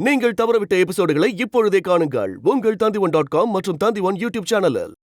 நீங்கள் தவறவிட்ட எபிசோடுகளை இப்பொழுதே காணுங்கள் உங்கள் Tandivan.com மற்றும் Tandivan யூடியூப் சேனலில்.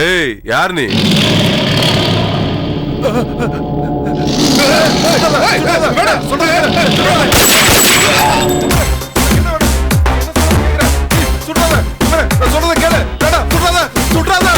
ஏய் யார் நீ? சொல்றத கேளு. சுற்றாத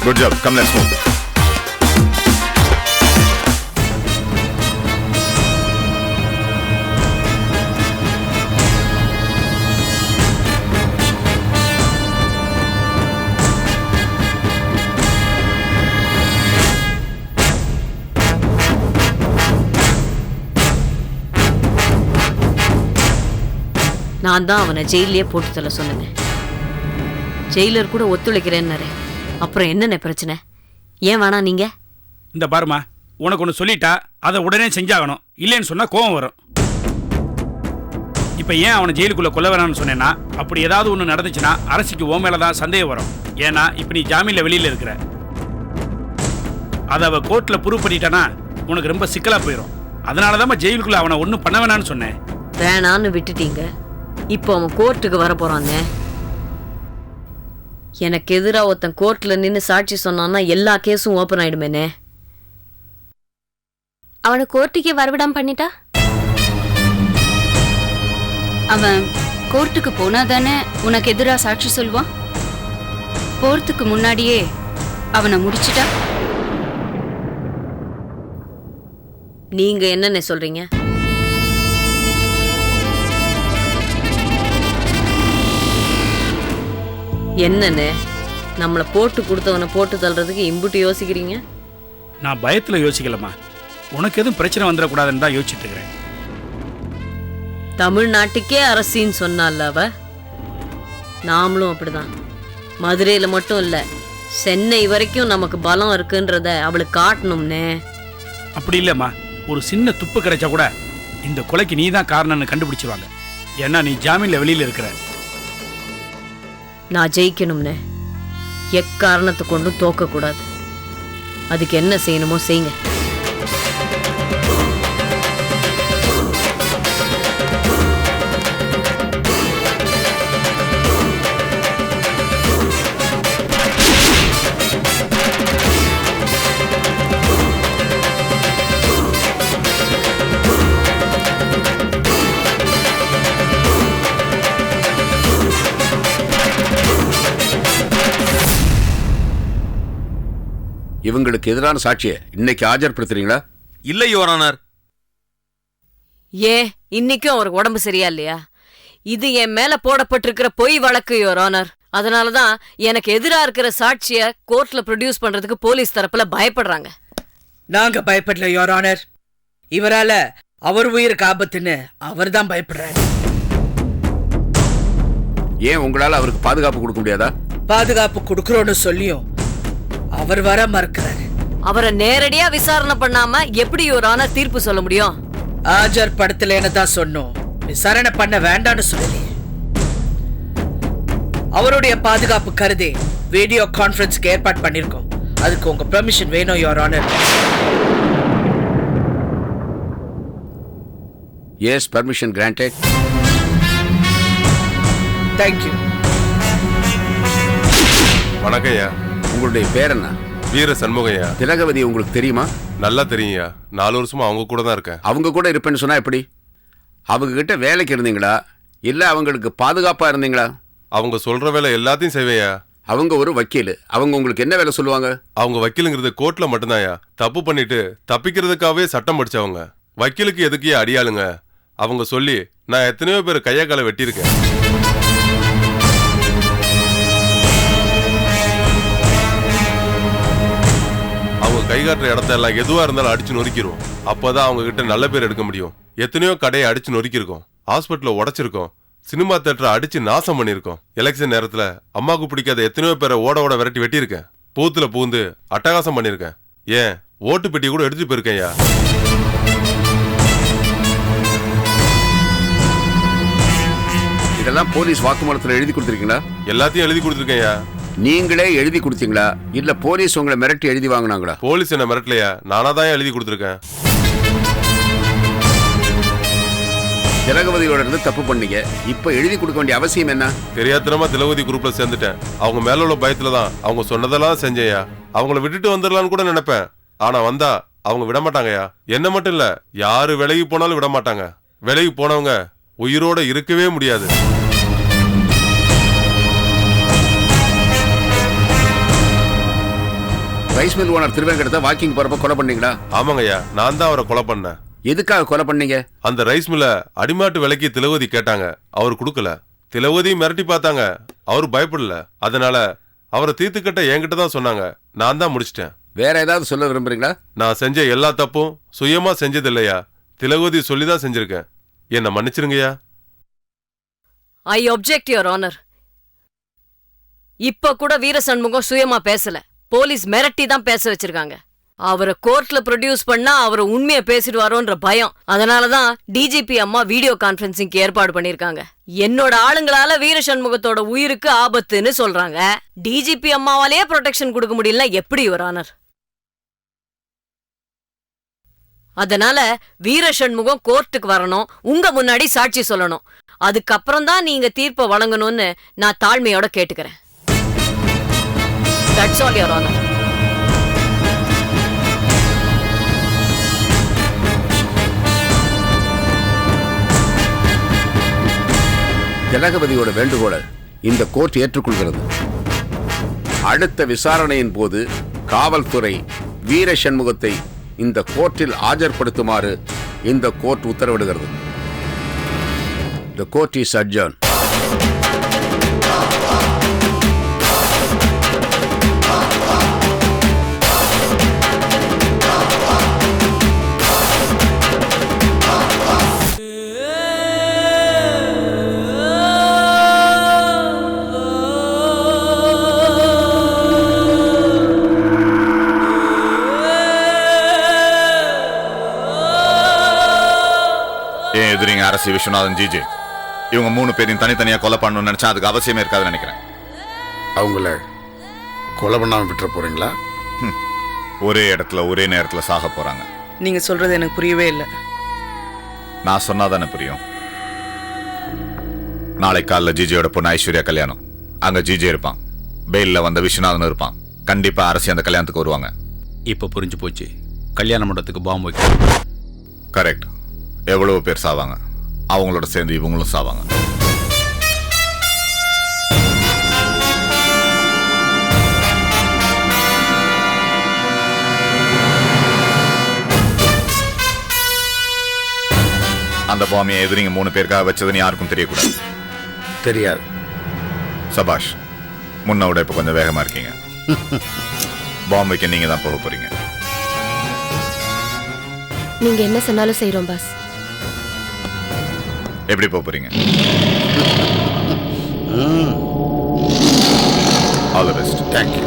Good job. Come, let's move. நான் தான் அவனை ஜெயிலே போட்டு தள்ள சொன்னேன். ஜெயிலர் கூட ஒத்துழைக்கிறேன்னாரு. அப்புறம் என்னென்ன பிரச்சனை? ஏன் வேணா நீங்க? இந்த பாருமா, உனக்கு ஒன்று சொல்லிட்டா அதை உடனே செஞ்சாகணும். இல்லைன்னு சொன்னா கோவம் வரும். இப்போ ஏன் அவனை ஜெயிலுக்குள்ள கொல்ல வேணாம்னு சொன்னேன்னா, அப்படி ஏதாவது ஒன்று நடந்துச்சுன்னா அரசுக்கு ஓ மேல தான் சந்தேகம் வரும். ஏன்னா இப்போ நீ ஜாமீன்ல வெளியில இருக்கிற. அதை அவ கோர்ட்ல ப்ரூவ் பண்ணிட்டானா உனக்கு ரொம்ப சிக்கலா போயிடும். அதனால தான் ஜெயிலுக்குள்ள அவனை ஒன்றும் பண்ண வேணான்னு சொன்னேன். வேணான்னு விட்டுட்டீங்க. இப்போ அவன் கோர்ட்டுக்கு வர போறானே. எனக்கு எதிராக ஒருத்தன் கோர்ட்ல நின்று சாட்சி சொன்னான்னா எல்லா கேஸும் ஓப்பன் ஆயிடுமேனே. அவனை கோர்ட்டுக்கே வரவிடாம பண்ணிட்டா? அவன் கோர்ட்டுக்கு போனா தானே உனக்கு எதிராக சாட்சி சொல்வான். போறதுக்கு முன்னாடியே அவனை முடிச்சிட்டா? நீங்க என்னென்ன சொல்றீங்க? என்னன்னு நம்மளை போட்டு கொடுத்தவனை போட்டு தள்ளுறதுக்கு இம்புட்டு யோசிக்கிறீங்க? நான் பயத்துல யோசிக்கலம்மா. உனக்கு எதுவும் பிரச்சனை வந்துடக்கூடாதுன்னு தான் யோசிச்சுட்டு இருக்கிறேன். தமிழ்நாட்டுக்கே அரசின்னு சொன்னால அவ. நாமளும் அப்படிதான். மதுரையில மட்டும் இல்ல, சென்னை வரைக்கும் நமக்கு பலம் இருக்குன்றத அவளுக்கு காட்டணும்னே. அப்படி இல்லம்மா, ஒரு சின்ன துப்பு கிடைச்சா கூட இந்த கொலைக்கு நீ தான் காரணம்னு கண்டுபிடிச்சிருவாங்க. ஏன்னா நீ ஜாமீன்ல வெளியில இருக்கிற. நான் ஜெயிக்கணும்னு எக்காரணத்தை கொண்டும் தோக்கக்கூடாது. அதுக்கு என்ன செய்யணுமோ செய்யுங்க. இவங்களுக்கு எதிரான சாட்சியை இன்னைக்கு ஆஜர்படுத்துறீங்களா? இல்லை யுவர் ஆனர். ஏன் இன்னைக்கும் அவருக்கு உடம்பு சரியா இல்லையா? இது என் மேல போடப்பட்டிருக்கிற பொய் வழக்கு யுவர் ஆனர். அதனாலதான் எனக்கு எதிரா இருக்கிற சாட்சிய கோர்ட்ல ப்ரொடியூஸ் பண்றதுக்கு போலீஸ் தரப்புல பயப்படுறாங்க. நாங்க பயப்படல யுவர் ஆனர். இவரால அவர் உயிருக்கு ஆபத்துன்னு அவர் தான் பயப்படுறாரு. ஏன் உங்களால அவருக்கு பாதுகாப்பு கொடுக்க முடியாதா? பாதுகாப்பு கொடுக்கறோன்னு சொல்லியும் அவர் வர மறுக்கிறாரு. அவரை நேரடியா விசாரணை பண்ணாம எப்படி யுவர் ஆனர் தீர்ப்பு சொல்ல முடியும்? ஆஜர் படத்துலன்னு தான் சொன்னோம், விசாரணை பண்ண வேண்டாம்னு சொல்லலையே. அவருடைய பாதுகாப்பு கருதி வீடியோ கான்ஃபரன்ஸ்க்கு ஏற்பாடு பண்ணிருக்கோம். அதுக்கு உங்க பெர்மிஷன் வேணும் your honour. Yes, permission granted. Thank you. வணக்கம்யா. உங்களுடைய பேர் என்ன? வீர சண்முகையா. திலகவதி உங்களுக்கு தெரியுமா? நல்லா தெரியும்யா. 4 வருஷமா அவங்க கூட தான் இருக்கேன். அவங்க கூட இருப்பேன்னு சொன்னா எப்படி? அவங்க கிட்ட வேலைக்கு இருந்தீங்களா இல்ல அவங்களுக்கு பாதுகாப்பா இருந்தீங்களா? அவங்க சொல்ற வேலை எல்லாத்தையும் செய்வேயா. அவங்க ஒரு வக்கீல். அவங்க உங்களுக்கு என்ன வேலை சொல்லுவாங்க? அவங்க வக்கீலுங்கிறது கோர்ட்ல மட்டும்தான்யா. தப்பு பண்ணிட்டு தப்பிக்கிறதுக்காகவே சட்டம் படிச்சவங்க. வக்கீலுக்கு எதுக்கே அடியாளுங்க. அவங்க சொல்லி நான் எத்தனையோ பேர் கைய காலை வெட்டியிருக்கேன். அவங்க கை காட்டுற இடத்தெல்லாம் எதுவா இருந்தாலும் அடிச்சு நொறுக்கிடுவோம். அப்பதான் அவங்க கிட்ட நல்ல பேர் எடுக்க முடியும். எத்தனையோ கடையை அடிச்சு நொறுக்கிருக்கோம். ஹாஸ்பிட்டல உடைச்சிருக்கோம். சினிமா தியேட்டரை அடிச்சு நாசம் பண்ணிருக்கோம். எலெக்ஷன் நேரத்துல அம்மாவுக்கு பிடிக்காத எத்தனையோ பேரை ஓட விரட்டி வெட்டியிருக்கேன். பூத்துல பூந்து அட்டகாசம் பண்ணிருக்கேன். ஏன் ஓட்டு பெட்டி கூட எடுத்து போயிருக்கேன்யா. இதெல்லாம் போலீஸ் வாக்குமூலத்துல எழுதி கொடுத்துருக்கீங்களா? எல்லாத்தையும் எழுதி கொடுத்துருக்கேன்யா. நீங்களே எழுதி கொடுத்தீங்களா இல்ல போலீஸ் உங்களை மிரட்டி எழுதி வாங்கினாங்களா? போலீஸ் என்ன மிரட்டலையா, நானா தான் எழுதி கொடுத்துருக்கேன். திலகவதியோட இருந்து தப்பு பண்ணீங்க. இப்ப எழுதி கொடுக்க வேண்டிய அவசியம் என்ன? தெரியாத்தனமா திலகவதி குரூப்ல சேர்ந்துட்டேன். அவங்க மேல உள்ள பயத்துல தான் அவங்க சொன்னதெல்லாம் செஞ்சேயா. அவங்கள விட்டுட்டு வந்துடலான்னு கூட நினைப்பேன். ஆனா வந்தா அவங்க விட மாட்டாங்கயா. என்ன மட்டும் இல்ல, யாரு விலகி போனாலும் விட மாட்டாங்க. விலகி போனவங்க உயிரோட இருக்கவே முடியாது. ரைஸ் மில் ஓனர் திருவேங்கடத்தை வாக்கிங் போறப்ப கொலை பண்ணீங்களா? ஆமாங்கய்யா, நான் தான் அவரை கொலை பண்ணேன். எதுக்காக கொலை பண்ணீங்க? அந்த ரைஸ் மில்ல அடிமாட்டு விலைக்கு திலகவதி கேட்டாங்க. அவர் கொடுக்கல. திலகவதி மிரட்டி பார்த்தாங்க. அவர் பயப்படல. அதனால அவரை தீர்த்துக்கட்ட என்கிட்ட தான் சொன்னாங்க. நான் தான் முடிச்சிட்டேன். வேற ஏதாவது சொல்ல விரும்புறீங்களா? நான் செஞ்ச எல்லா தப்பும் சுயமா செஞ்சது இல்லையா. திலகவதி சொல்லிதான் செஞ்சிருக்கேன். என்ன மன்னிச்சிருங்கய்யா. ஐ ஒப்ஜெக்ட் யுவர் ஆனர். இப்ப கூட வீர சண்முகம் சுயமா பேசல. போலீஸ் மிரட்டி தான் பேச வச்சிருக்காங்க. அவரை கோர்ட்ல ப்ரொடியூஸ் பண்ணா அவரை உண்மையை பேசிடுவாரோன்ற பயம். அதனாலதான் டிஜிபி அம்மா வீடியோ கான்ஃபரன்சிங்க்கு ஏற்பாடு பண்ணிருக்காங்க. என்னோட ஆளுங்களால வீர சண்முகத்தோட உயிருக்கு ஆபத்துன்னு சொல்றாங்க. டிஜிபி அம்மாவாலேயே ப்ரொடெக்ஷன் கொடுக்க முடியல, எப்படி யுவர் ஆனர்? அதனால வீர சண்முகம் கோர்ட்டுக்கு வரணும், உங்க முன்னாடி சாட்சி சொல்லணும். அதுக்கப்புறம் தான் நீங்க தீர்ப்பை வழங்கணும்னு நான் தாழ்மையோட கேட்டுக்கிறேன். That's all, Your Honor. திலகவதியோட வேண்டுகோளை இந்த கோர்ட் ஏற்றுக்கொள்கிறது. அடுத்த விசாரணையின் போது காவல்துறை வீர சண்முகத்தை இந்த கோர்ட்டில் ஆஜர்படுத்துமாறு இந்த court உத்தரவிடுகிறது. The court is adjourned. ஏன் எதிரிங்க அரசி விஸ்வநாதன் ஜிஜே இவங்க 3 பேரையும் தனித்தனியா கொலை பண்ணணும்னு நினைச்சா அதுக்கு அவசியமே இருக்காதுன்னு நினைக்கிறேன். அவங்கள கொலை பண்ணாம விட்டுற போறீங்களா? ஒரே இடத்துல ஒரே நேரத்துல சாக போறாங்க. நீங்க சொல்றது எனக்கு புரியவே இல்லை. நான் சொன்னாதானே புரியும். நாளை காலைல ஜிஜியோட பொண்ணு ஐஸ்வர்யா கல்யாணம். அங்க ஜிஜே இருப்பான். பெயில்ல வந்த விஸ்வநாதன் இருப்பான். கண்டிப்பா அரசி அந்த கல்யாணத்துக்கு வருவாங்க. இப்ப புரிஞ்சு போச்சு. கல்யாண மண்டபத்துக்கு பாம்பு வைக்க. கரெக்ட். எவ்வளவு பேர் சாவாங்க, அவங்களோட சேர்ந்து இவங்களும் சாவாங்க. பாம்பியை எதிரிங்க 3 பேருக்காக வச்சதுன்னு யாருக்கும் தெரியக்கூடாது. தெரியாது. சபாஷ், முன்ன விட இப்ப கொஞ்சம் வேகமா இருக்கீங்க. பாம்புக்கு நீங்க தான் போக போறீங்க. நீங்க என்ன சொன்னாலும் செய்றோம் பாஸ். எப்படி போக போறீங்க? All the best. தேங்க்யூ.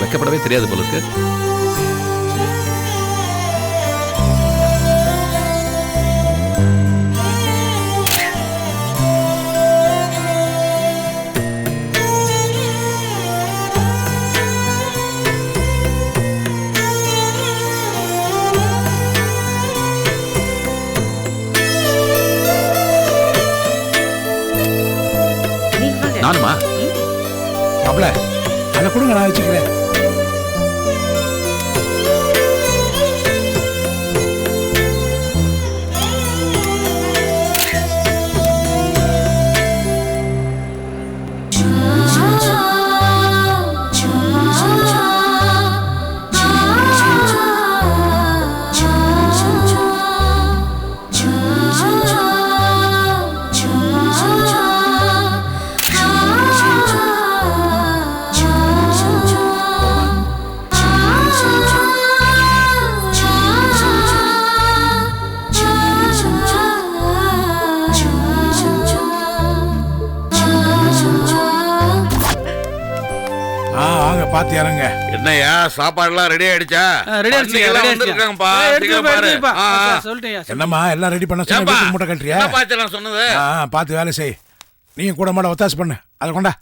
வைக்கப்படவே தெரியாது போல இருக்கு. நானுமா? மாப்ள, அதை கொடுங்க, நான் வச்சுக்கிறேன். பாத்து இறங்க. என்னையா சாப்பாடுலாம் ரெடி ஆயிடுச்சா? என்னம்மா எல்லாம் ரெடி பண்ண சொன்னா மூட்டை கட்டுறியா? சொன்னது பாத்து வேலை செய். நீங்க கூட மாட ஒத்தாசு பண்ணு. அதை கொண்டா.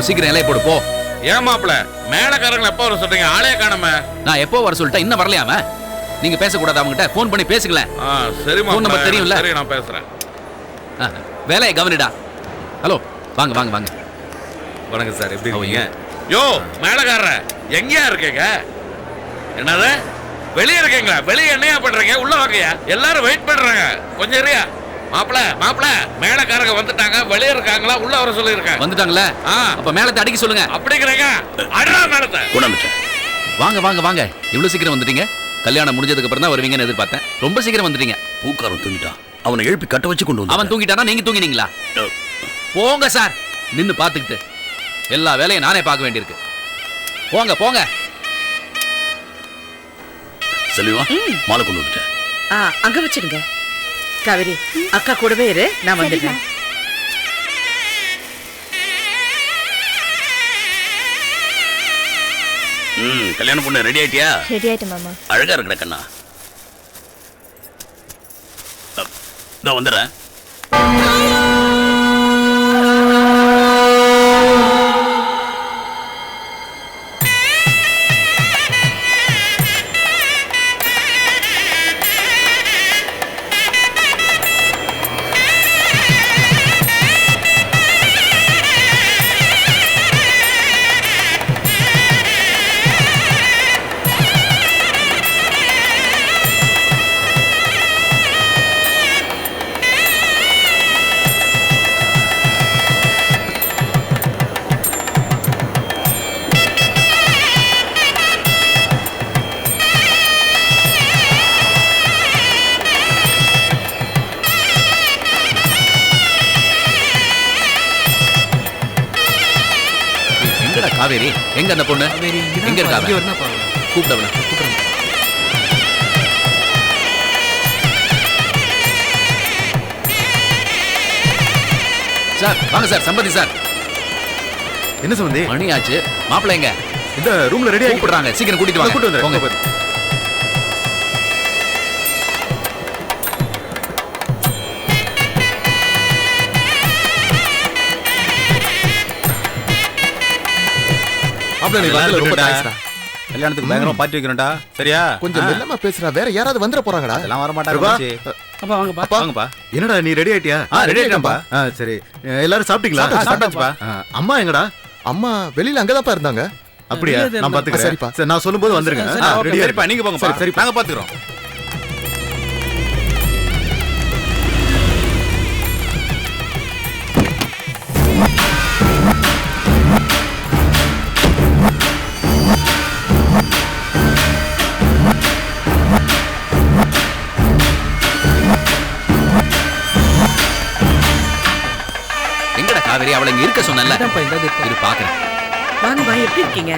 சீக்கிரம் இலைய போடு போ. ஏன் மாப்ள மேலக்காரங்களை எப்போ வர சொல்றீங்க? ஆளே காணாம. நான் எப்போ வர சொல்லிட்டேன், இன்னும் வரலையாம? நீங்க பேசக்கூடாது, அவங்ககிட்ட ஃபோன் பண்ணி பேசுங்கள. சரி ஃபோன் நம்பர் தெரியும்ல? சரி, நான் பேசுறேன். வேலையை கவனிடா. ஹலோ, வாங்க வாங்க வாங்க. வணக்கம் சார், எப்படி இருக்கீங்க? யோ மேலக்காரர எங்கயா இருக்கீங்க? என்னது வெளியே இருக்கீங்களா? வெளியே என்னையா பண்றீங்க? உள்ள வாங்கயா, எல்லாரும் வெயிட் பண்றாங்க. கொஞ்சம் இருயா. மாப்ள மேலக்காரங்க வந்துட்டாங்க. வெளியே இருக்காங்களா? உள்ள வர சொல்லிருக்காங்க. வந்துட்டாங்களே? அப்ப மேலத்தை அடிக்க சொல்லுங்க. அப்படிங்கிறீங்க? அடடா மேலத்தை வாங்க வாங்க வாங்க. இவ்வளவு சீக்கிரம் வந்துட்டீங்க? கல்யாணம் முடிஞ்சதுக்கு அப்புறம் தான் வருவீங்கன்னு எதிர்பார்த்தேன். ரொம்ப சீக்கிரம் வந்துட்டீங்க. பூக்காரன் தூங்கிட்டான். அவனை எழுப்பி கட்ட வச்சு கொண்டு வந்து. அவன் தூங்கிட்டானா நீங்க தூங்கினீங்களா? போங்க சார். நின்னு பாத்துக்கிட்டு எல்லா வேலையும் நானே பார்க்க வேண்டியிருக்கு. போங்க போங்க. செல்விவா, மாலை கொண்டு வந்துட்டேன். அங்க வச்சிடுங்க. காவேரி, அக்கா கூடவே இரு, நான் வந்துட்டேன். கல்யாணம் பொண்ணு ரெடி ஆயிட்டியா? ரெடி ஆயிட்டேன் மாமா. அழகா இருக்கிற கண்ணா. நான் வந்துடுறேன். காவேரி எங்க அந்த பொண்ணு எங்க இருக்கா கூப்பிடவன சார் வாங்க சார் சம்பந்தி சார். என்ன சம்பந்தி? மணி ஆச்சு. மாப்பிள்ளை எங்க? இந்த ரூம்ல ரெடியா கூப்பிடுறாங்க. சீக்கிரம் கூட்டிட்டு வாங்க. கூட்டிட்டு வந்துறேன். போங்க. மாப்பிள்ளை நீ வரல ரொம்ப தேங்க்ஸ்டா. கல்யாணத்துக்கு பயங்கரமா பார்ட்டி வைக்கறோம்டா. சரியா? கொஞ்சம் மெல்லமா பேசுறா. வேற யாராவது வந்துற போறாங்கடா. எல்லாம் வர மாட்டாங்க மச்சி. அப்பா வாங்கப்பா. வாங்கப்பா. என்னடா நீ ரெடி ஆயிட்டியா? ரெடி ஆயிட்டேன்ப்பா. சரி. எல்லாரும் சாப்பிட்டீங்களா? சாப்பிட்டாச்சுப்பா. அம்மா எங்கடா? அம்மா வெளியில அங்கதான்ப்பா இருந்தாங்க. அப்படியே நான் பாத்துக்கிறேன். சரிப்பா. சரி நான் சொல்லும்போது வந்துருங்க. ரெடியா இருப்பா. நீங்க போங்கப்பா. சரி நாங்க பாத்துக்கறோம். எங்கடா காவேரி? அவளை இங்க இருக்க சொன்னல. இரு பாக்குறேன். வாங்க வா, எப்படி இருக்கீங்க?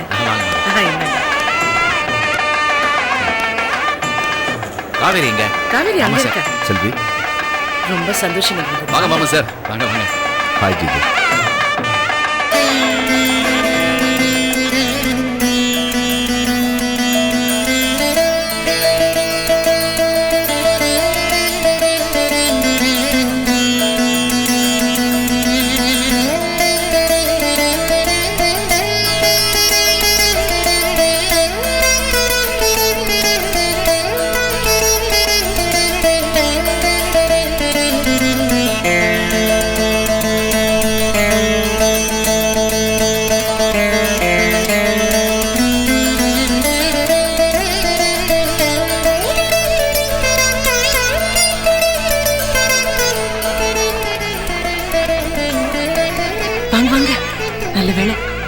காவேரி எங்க? காவேரி அங்க இருக்க. செல்வி ரொம்ப சந்தோஷமா இருக்கு. வாங்க மாமா சார். வாங்க வாங்க. ஹாய் ஜிஜி.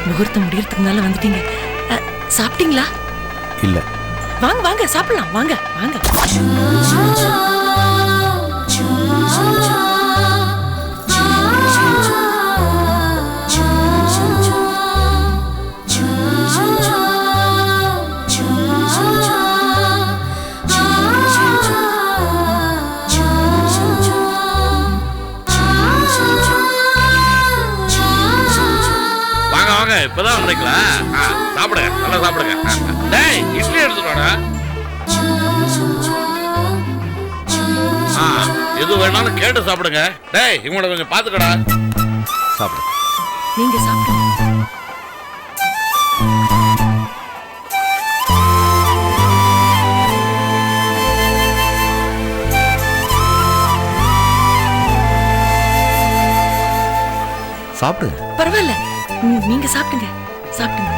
முகூர்த்தம் முடியறதுக்கு முன்னால வந்துட்டீங்க. சாப்பிட்டீங்களா? இல்ல. வாங்க வாங்க சாப்பிடலாம். வாங்க வாங்க. இப்பதான் வந்தீங்களா? சாப்பிடுங்க, நல்லா சாப்பிடுங்க. டேய் இட்லி எடுத்துக்கோடா. எது வேணாலும் கேட்டு சாப்பிடுங்க. டேய் இவங்கள கொஞ்சம் பாத்துக்கடா. சாப்பிடு. நீங்க சாப்பிடுங்க. சாப்பிடு. பரவாயில்ல, நீங்க சாப்பிடுங்க. சாப்பிடுங்க.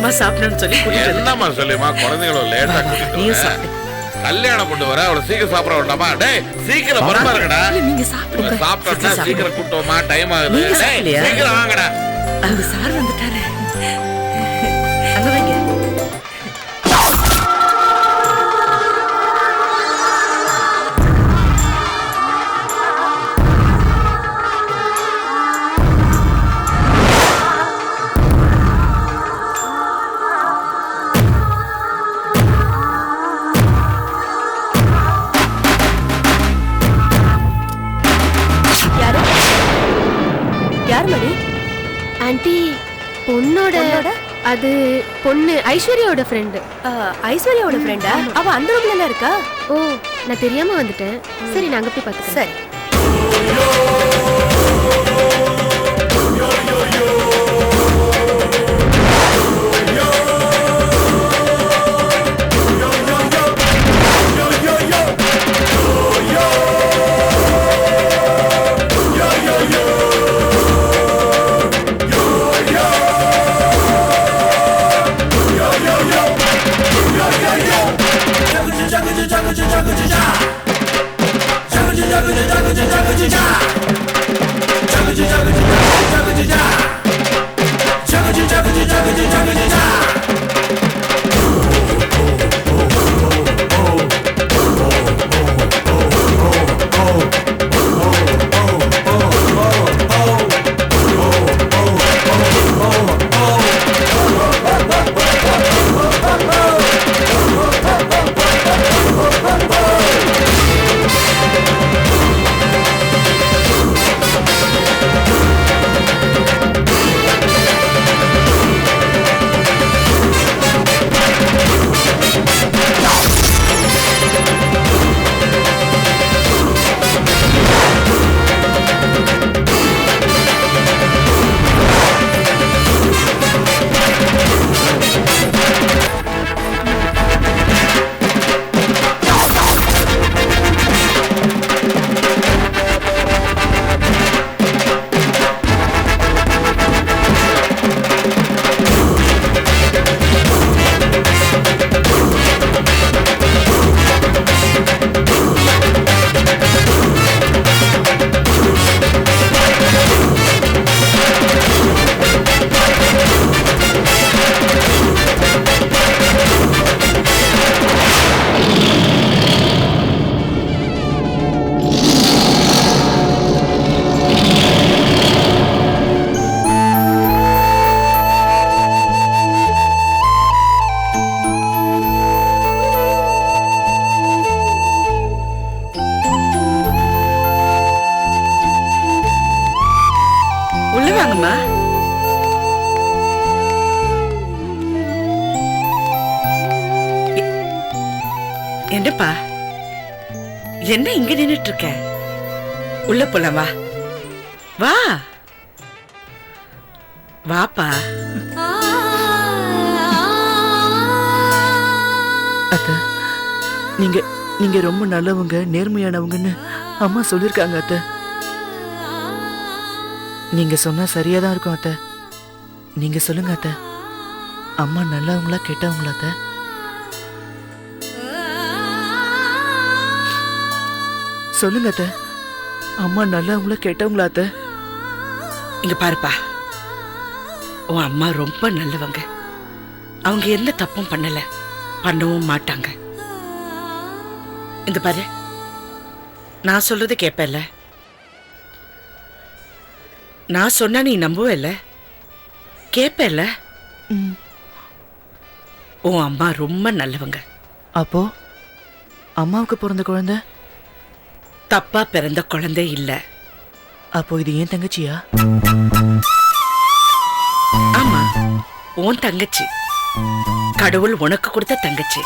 தானம்மா சாப்பிடணும்னு சொல்லி கூட்டிட்டு வந்தேன். என்னம்மா சொல்லிமா குழந்தைகளை லேட்டா கூட்டிட்டு நீயும் வர? சாப்பிடு. கல்யாணம் கொண்டு வர அவளை சீக்கிரம் சாப்பிட வேண்டாமா? டேய் சீக்கிரம் வரமா இருக்கடா. இல்ல, நீங்க சாப்பிடுங்க. சாப்பிட்டா சீக்கிரம் கூட்டமா டைம் ஆகுது. நீங்க டேய், சாப்பிடலையா? சீக்கிரம் வாங்கடா. அந்த சார் வந்துட்டாரு. அங்க வைங்க. யார் மணி? ஆன்ட்டி பொண்ணோட அது பொண்ணு ஐஸ்வர்யாவோட ஃப்ரெண்டு. ஐஸ்வர்யாவோட ஃப்ரெண்டா? அவ அந்த ரூம்ல இருக்கா? ஓ, நான் தெரியாம வந்துட்டேன். சரி, நான் அங்க போய் பார்த்துக்கிறேன். சரி. என்னப்பா என்ன இங்க நின்னுட்டு இருக்க? உள்ள போலாம் வா. வா வாப்பா. அத்தை, நீங்க நீங்க ரொம்ப நல்லவங்க, நேர்மையானவங்கன்னு அம்மா சொல்லிருக்காங்க அத்தை. நீங்க சொன்னா சரியா தான் இருக்கும் அத்தை. நீங்க சொல்லுங்க அத்தை, அம்மா நல்லவங்களா கெட்டவங்களா அத்தை? சொல்லுங்க அத்தை, அம்மா நல்லவங்களா கெட்டவங்களா அத்தை? இங்க பாருப்பா, உன் அம்மா ரொம்ப நல்லவங்க. அவங்க எந்த தப்பும் பண்ணல, பண்ணவும் மாட்டாங்க. இந்த பாரு, நான் சொல்றது கேப்பல, நான் சொன்னா நீ நம்புவல, கேப்பல. உன் அம்மா ரொம்ப நல்லவங்க. அப்போ அம்மாவுக்கு பிறந்த குழந்தை தப்பா பிறந்த குழந்தை இல்ல. அப்போ இது ஏன் தங்கச்சியா? ஆமா, உன் தங்கச்சி. கடவுள் உனக்கு கொடுத்த தங்கச்சி.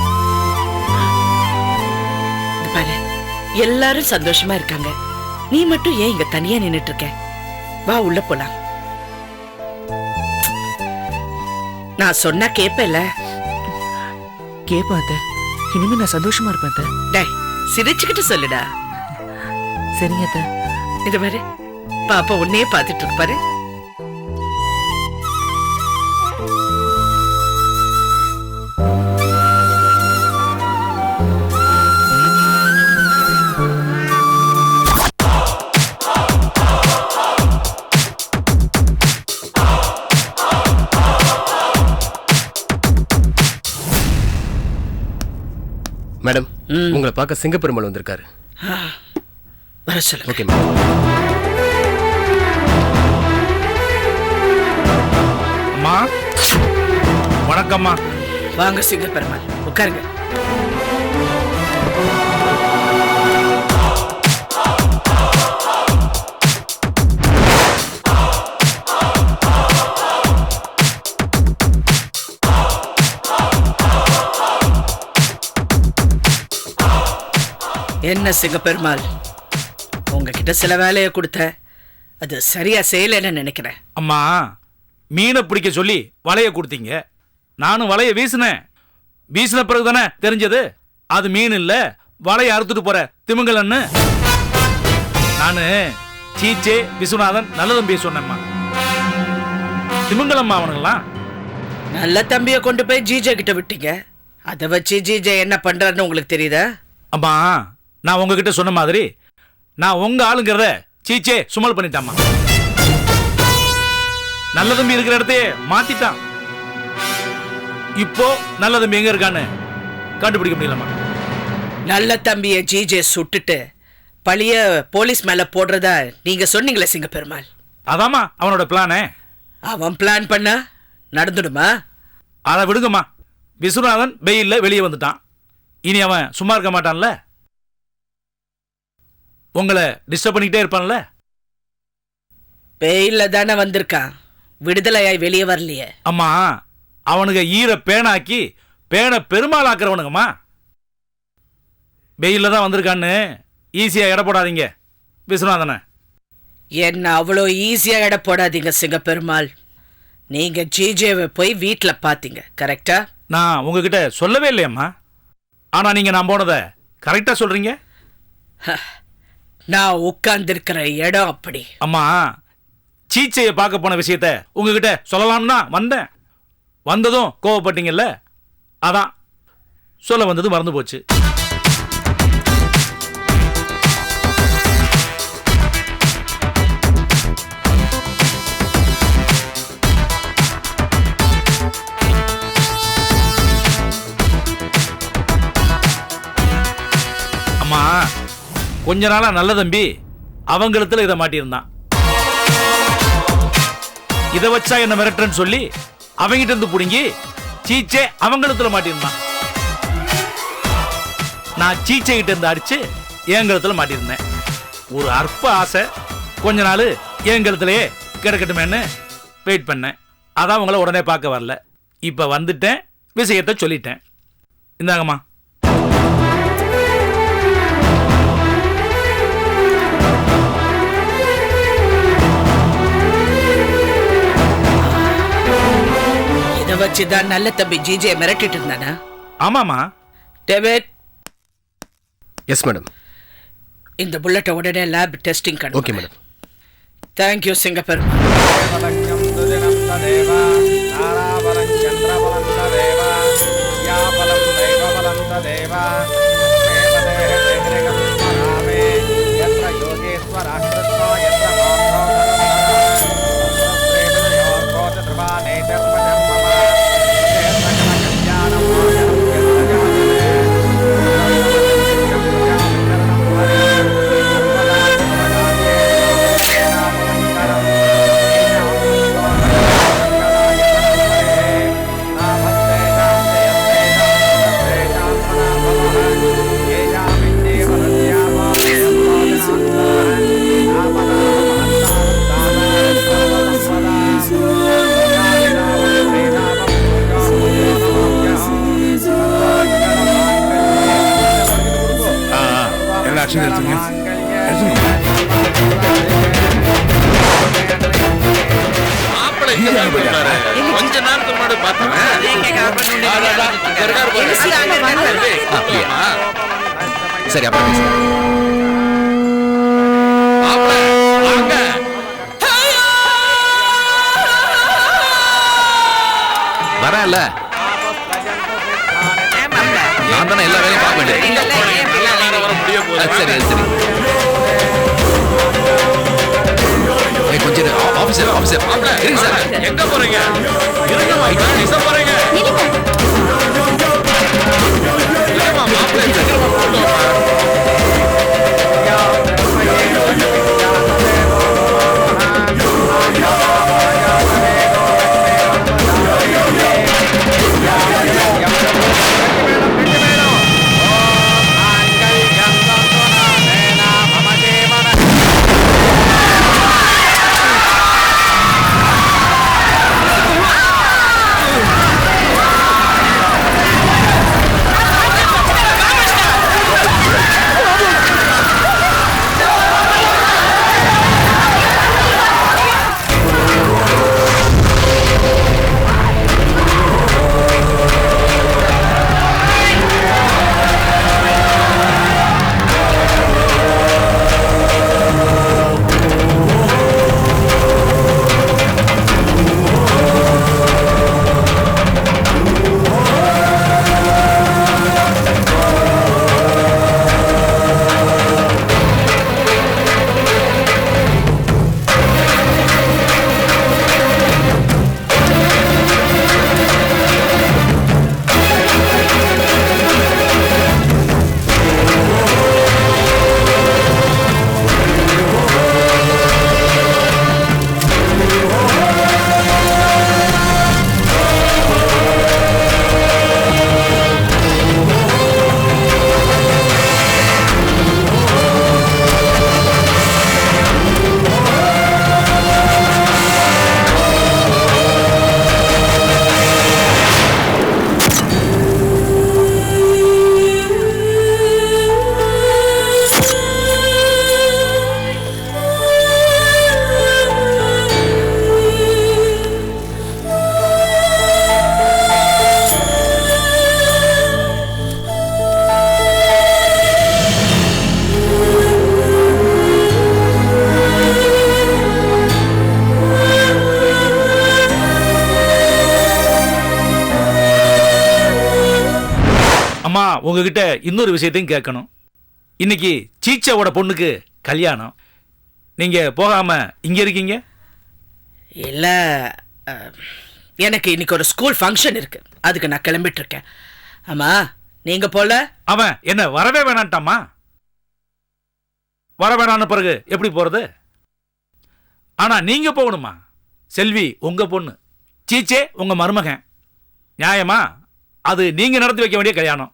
பாரு, எல்லாரும் சந்தோஷமா இருக்காங்க, நீ மட்டும் ஏன் இங்க தனியா நின்னுட்டு இருக்க? வா உள்ள போலாம். நான் சொன்னா கேப்பல? கேப்பேன் அத்தை. இனிமே நான் சந்தோஷமா இருப்பேன் அத்தை. டேய், சிரிச்சுக்கிட்டு சொல்லுடா. சரிங்க அத்தை. இது பாரு, பாப்பா உன்னையே பார்த்துட்டு இருக்கு பாரு. மேடம் உங்களை பார்க்க சிங்கப்பெருமாள் வந்திருக்காரு. வர சொல்லுங்க. Okay madam. அம்மா வணக்கம்மா. வாங்க சிங்கப்பெருமாள், உட்காருங்க. என்ன சிங்கப்பெருமாள், உங்ககிட்ட சில வேலையை கொடுத்த, அது சரியா செய்யலைன்னு நினைக்கிறேன். அம்மா மீனை பிடிக்க சொல்லி வலைய கொடுத்தீங்க. நானும் வலைய வீசினேன். வீசின பிறகு தானே தெரிஞ்சது அது மீன் இல்ல, வலைய அறுத்துட்டு போற திமிங்கலன்னு. நானு சீச்சே விஸ்வநாதன் நல்ல தம்பியை சொன்னேம்மா. திமிங்கலம்மா அவனுங்களாம். நல்ல தம்பியை கொண்டு போய் ஜிஜே கிட்ட விட்டீங்க. அதை வச்சு ஜிஜே என்ன பண்றாருன்னு உங்களுக்கு தெரியுதா? அம்மா நான் உங்ககிட்ட சொன்ன மாதிரி நான் உங்க ஆளுங்கிறத சீச்சே சுமல் பண்ணிட்டாமா. நல்ல தம்பி இருக்கிற இடத்தையே மாத்திட்டான். இப்போ நல்ல தம்பி எங்க இருக்கான்னு கண்டுபிடிக்க முடியலமா. நல்ல தம்பியை ஜிஜே சுட்டுட்டு பழிய போலீஸ் மேல போடுறதா நீங்க சொன்னீங்களே சிங்கப்பெருமாள். அதாமா அவனோட பிளானே. அவன் பிளான் பண்ண நடந்துடுமா? அதை விடுங்கம்மா. விஸ்வநாதன் வெயில்ல வெளியே வந்துட்டான். இனி அவன் சும்மா இருக்க மாட்டான்ல. உங்களை டிஸ்டர்ப் பண்ணிக்கிட்டே இருப்பான்ல. வெயில்ல தானே வந்திருக்கான், விடுதலையாய் வெளியே வரலையே. அம்மா அவனுங்க ஈர பேனாக்கி பேனை பெருமாள் ஆக்குறவனுங்கம்மா. வெயில்ல தான் வந்திருக்கான்னு ஈஸியா எடை போடாதீங்க விஸ்வநாதனை. என்ன அவ்வளோ ஈஸியா எடை போடாதீங்க சிங்கப்பெருமாள். நீங்க ஜிஜேவை போய் வீட்டுல பாத்தீங்க, கரெக்டா? நான் உங்ககிட்ட சொல்லவே இல்லையம்மா. ஆனா நீங்க நான் போனதை கரெக்டா சொல்றீங்க. நான் உட்கார்ந்திருக்கிற இடம் அப்படி. அம்மா சீச்சையை பார்க்க போன விஷயத்த உங்ககிட்ட சொல்லலாம்னா வந்தேன். வந்ததும் கோவப்பட்டீங்கல்ல, அதான் சொல்ல வந்தது மறந்து போச்சு. அம்மா கொஞ்ச நாளா நல்ல தம்பி அவங்களத்துல இதை மாட்டியிருந்தான். இதை வச்சா என்ன மிரட்டுறன்னு சொல்லி அவங்கிட்ட இருந்து புடுங்கி சீச்சே அவங்களத்துல மாட்டியிருந்தான். நான் சீச்சை கிட்ட இருந்து அடிச்சு ஏங்கலத்துல மாட்டியிருந்தேன். ஒரு அற்ப ஆசை, கொஞ்ச நாள் ஏங்கலத்திலேயே கிடக்கட்டுமேன்னு வெயிட் பண்ணேன். அதான் உங்களை உடனே பார்க்க வரல. இப்ப வந்துட்டேன், விஷயத்தை சொல்லிட்டேன். இந்தாங்கம்மா. இதை வச்சுதான் நல்ல தம்பி ஜிஜே மிரட்டிட்டு இருந்தானா? ஆமாமா. டேவிட். Yes madam. இந்த புல்லட்டை உடனே லேப் டெஸ்டிங் கணும். Okay madam. தேங்க்யூ சிங்கப்பெருமாள். கொஞ்ச நேரத்துக்கு முன்னாடி பார்த்தேன். சரி அப்புறம் வரல. நான் தானே எல்லா வேலையும் பார்க்க வேண்டியது. சரி சரி கொஞ்சம் ஆபீசர் ஆபீசர் இருங்க சார். எங்க போறீங்க? இருங்க போறீங்க. உங்ககிட்ட இன்னொரு விஷயத்தையும் கேட்கணும். இன்னைக்கு சீச்சாவோட பொண்ணுக்கு கல்யாணம். நீங்க போகாம இங்க இருக்கீங்க? இல்ல, எனக்கு இன்னைக்கு ஒரு ஸ்கூல் ஃபங்க்ஷன் இருக்கு, அதுக்கு நான் கிளம்பிட்டு இருக்கேன். ஆமா, நீங்க போல? அவன் என்ன வரவே வேணான்ட்டாமா. வர வேணான்னு பிறகு எப்படி போறது? ஆனா நீங்க போகணுமா? செல்வி உங்க பொண்ணு, சீச்சே உங்க மருமகன். நியாயமா? அது நீங்க நடத்தி வைக்க வேண்டிய கல்யாணம்.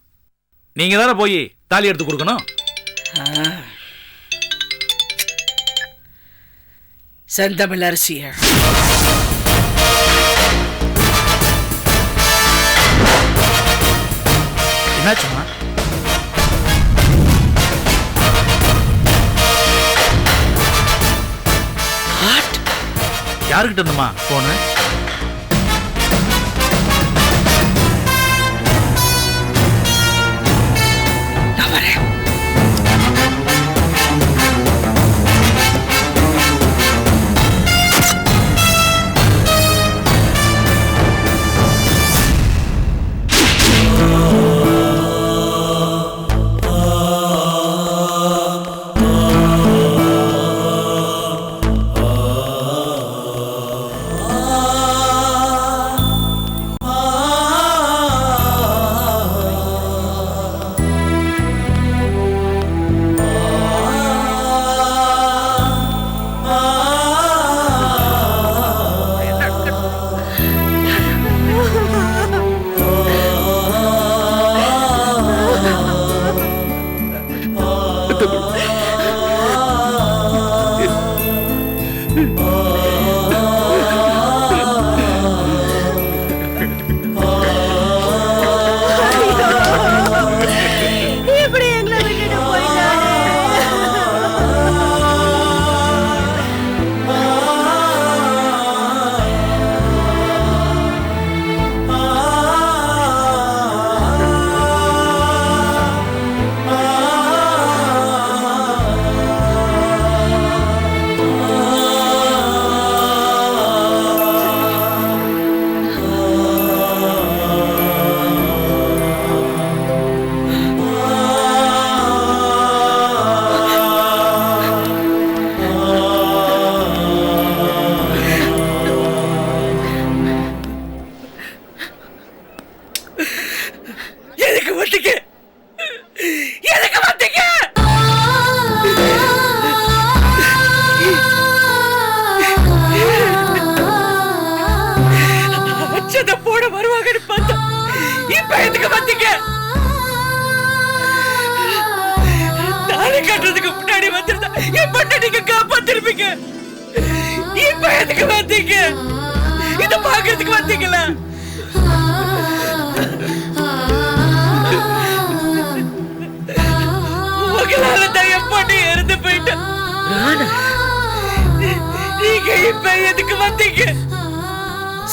நீங்க தானே போய் தாலி எடுத்து கொடுக்கணும். செந்தமிழ் அரசிய என்னாச்சுமா? யாருக்கிட்ட இருந்துமா போன?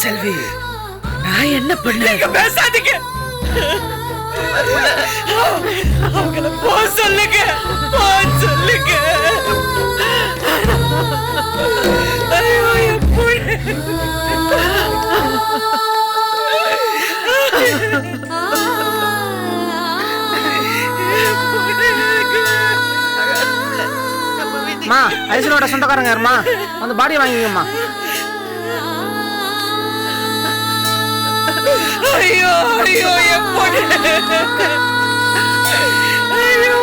செல்வி, நான் என்ன பண்ண? பேசாதீங்க. அவங்கள போ சொல்லுங்க, போ சொல்லுங்க. ஐயோ, மா, ஐஸ்வரியோட சொந்தக்காரங்க யாருமா? அந்த பாடியை வாங்கிக்கம்மா. ஐயோ ஐயோ, என் பொண்ணு. ஐயோ,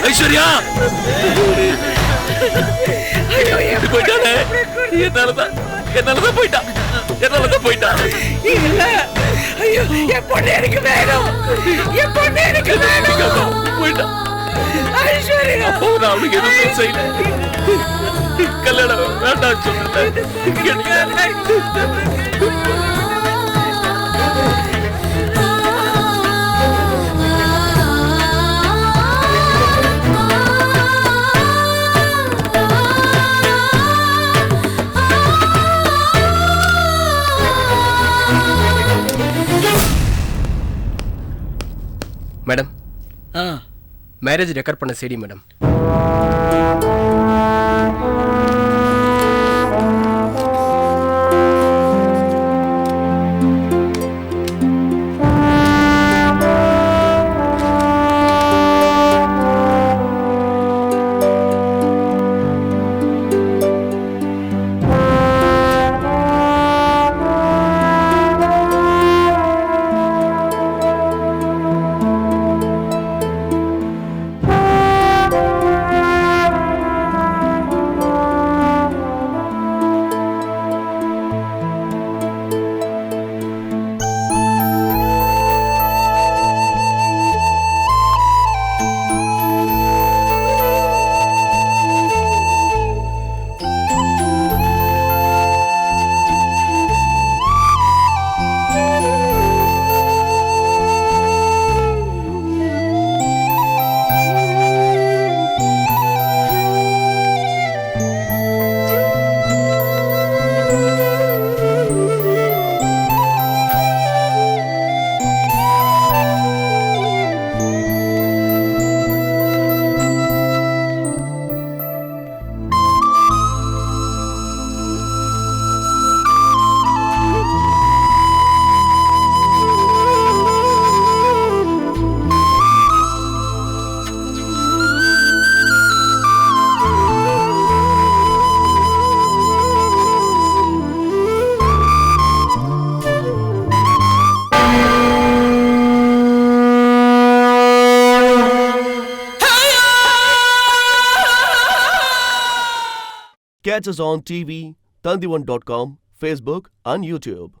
ஐஸ்வர்யா போயிட்டானே, என்னாலதான் என்னாலதான் போயிட்டான் என்னாலதான் போயிட்டான். இல்ல ஐயோ என் பொண்ணு எனக்கு வேணும், என் பொண்ணு எனக்கு வேணும். போயிட்டான் ஐஸ்வர்யா. அப்போ நான் அவனுக்கு எதுவுமே செய்யல. கல்யாணம் வேண்டாம் சொல்லிட்டேன். மேடம் மேரேஜ் ரெக்கார்ட் பண்ண CD madam. Catch us on TV, Tandivan.com, Facebook and YouTube.